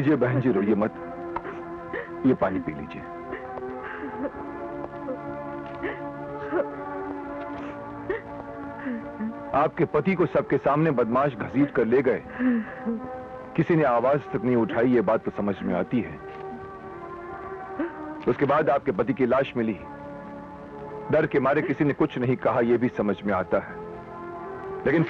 लीजिए बहन जी, रोइए मत, ये पानी पी लीजिए। आपके पति को सबके सामने बदमाश घसीट कर ले गए, किसी ने आवाज तक नहीं उठाई, ये बात तो समझ में आती है। उसके बाद आपके पति की लाश मिली, डर के मारे किसी ने कुछ नहीं कहा, यह भी समझ में आता है। लेकिन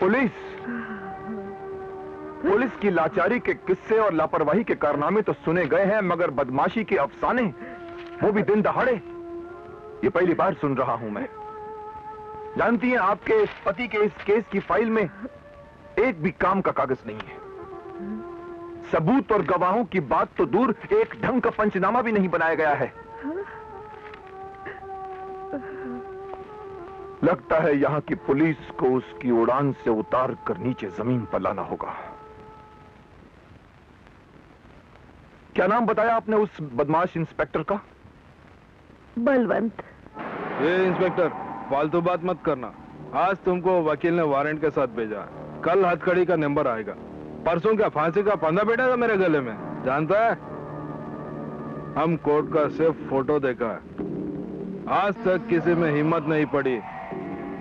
पुलिस की लाचारी के किस्से और लापरवाही के कारनामे तो सुने गए हैं, मगर बदमाशी के अफसाने, वो भी दिन दहाड़े, ये पहली बार सुन रहा हूं मैं। जानती हैं, आपके पति के इस केस की फाइल में एक भी काम का कागज नहीं है। सबूत और गवाहों की बात तो दूर, एक ढंग का पंचनामा भी नहीं बनाया गया है। लगता है यहां की पुलिस को उसकी उड़ान से उतार कर नीचे जमीन पर लाना होगा। क्या नाम बताया आपने उस बदमाश इंस्पेक्टर का? बलवंत। ये इंस्पेक्टर, फालतू बात मत करना। आज तुमको वकील ने वारंट के साथ भेजा, कल हथकड़ी का नंबर आएगा, परसों क्या फांसी का फंदा बैठेगा मेरे गले में, जानता है? हम कोर्ट का सिर्फ फोटो देखा है, आज तक किसी में हिम्मत नहीं पड़ी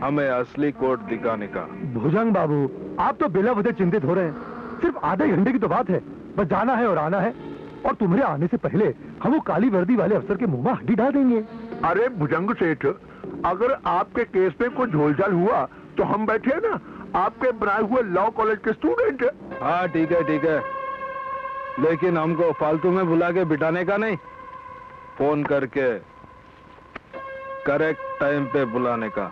हमें असली कोर्ट दिखाने का। भुजंग बाबू, आप तो बिला वजह चिंतित हो रहे हैं। सिर्फ आधे घंटे की तो बात है, बस जाना है और आना है, और तुम्हारे आने से पहले हम वो काली वर्दी वाले अफसर के मुंह में हड्डी डाल देंगे। अरे भुजंग सेठ, अगर आपके केस में कोई झोलझाल हुआ तो हम बैठे ना, आपके बनाए हुए लॉ कॉलेज के स्टूडेंट। हाँ ठीक है, लेकिन हमको फालतू में बुला के बिठाने का नहीं, फोन करके करेक्ट टाइम पे बुलाने का।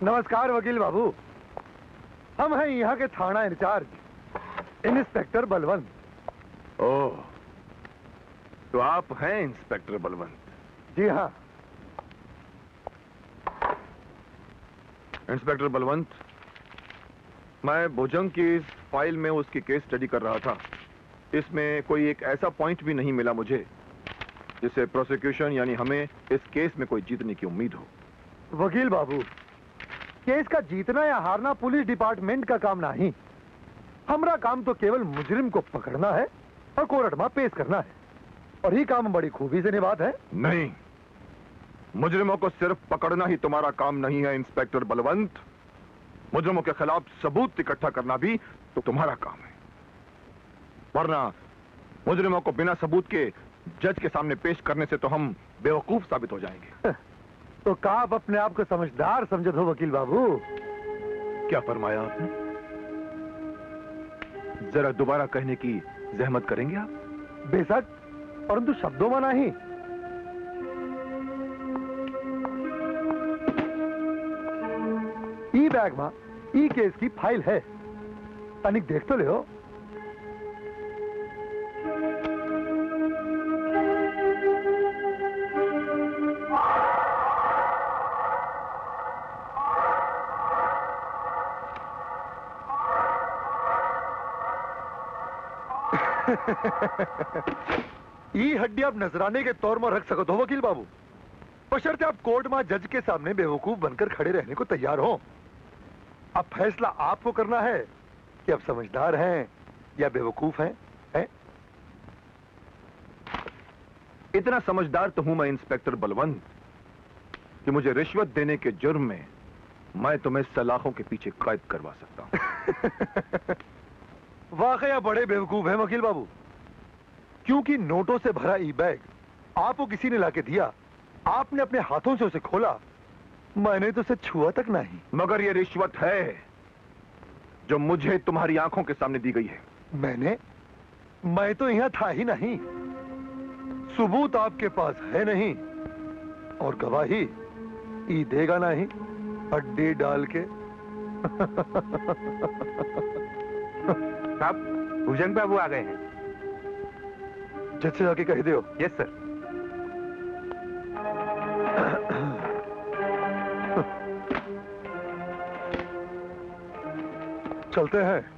नमस्कार वकील बाबू, हम हैं यहाँ के थाना इंचार्ज इंस्पेक्टर बलवंत। ओह, तो आप हैं इंस्पेक्टर बलवंत? जी हाँ। इंस्पेक्टर बलवंत, मैं भुजंग की इस फाइल में उसकी केस स्टडी कर रहा था। इसमें कोई एक ऐसा पॉइंट भी नहीं मिला मुझे जिससे प्रोसिक्यूशन यानी हमें इस केस में कोई जीतने की उम्मीद हो। वकील बाबू, केस का जीतना या हारना पुलिस डिपार्टमेंट का काम नहीं। हमारा काम तो केवल मुजरिम को पकड़ना है और कोर्ट में पेश करना है, और ये काम बड़ी खूबी से निभाते हैं। नहीं, मुजरिमों को सिर्फ पकड़ना ही तुम्हारा काम नहीं है इंस्पेक्टर बलवंत, मुजरिमों के खिलाफ सबूत इकट्ठा करना भी तो तुम्हारा काम है। वरना मुजरिमों को बिना सबूत के जज के सामने पेश करने से तो हम बेवकूफ साबित हो जाएंगे। तो का आप अपने आप को समझदार समझते हो वकील बाबू? क्या फरमाया आपने? जरा दोबारा कहने की जहमत करेंगे आप? बेशक, परंतु शब्दों में नहीं। ई बैग में ई केस की फाइल है, तनिक देख तो ले हो। ये हड्डी आप नजराने के तौर में रख सको तो वकील बाबू, बशर्ते आप कोर्ट में जज के सामने बेवकूफ बनकर खड़े रहने को तैयार हो। अब फैसला आपको करना है कि आप समझदार हैं या बेवकूफ हैं, हैं? इतना समझदार तो हूं मैं इंस्पेक्टर बलवंत कि मुझे रिश्वत देने के जुर्म में मैं तुम्हें सलाखों के पीछे कैद करवा सकता हूं। वाकया बड़े बेवकूफ हैं वकील बाबू, क्योंकि नोटों से भरा ई बैग आपको किसी ने लाके दिया, आपने अपने हाथों से उसे खोला, मैंने तो उसे छुआ तक नहीं। मगर यह रिश्वत है जो मुझे तुम्हारी आंखों के सामने दी गई है। मैं तो यहां था ही नहीं, सबूत आपके पास है नहीं, और गवाही ई देगा नहीं हड्डी डाल के। साहब, भुजंग बाबू आ गए हैं। जज से जाके कह दो। Yes sir. चलते हैं।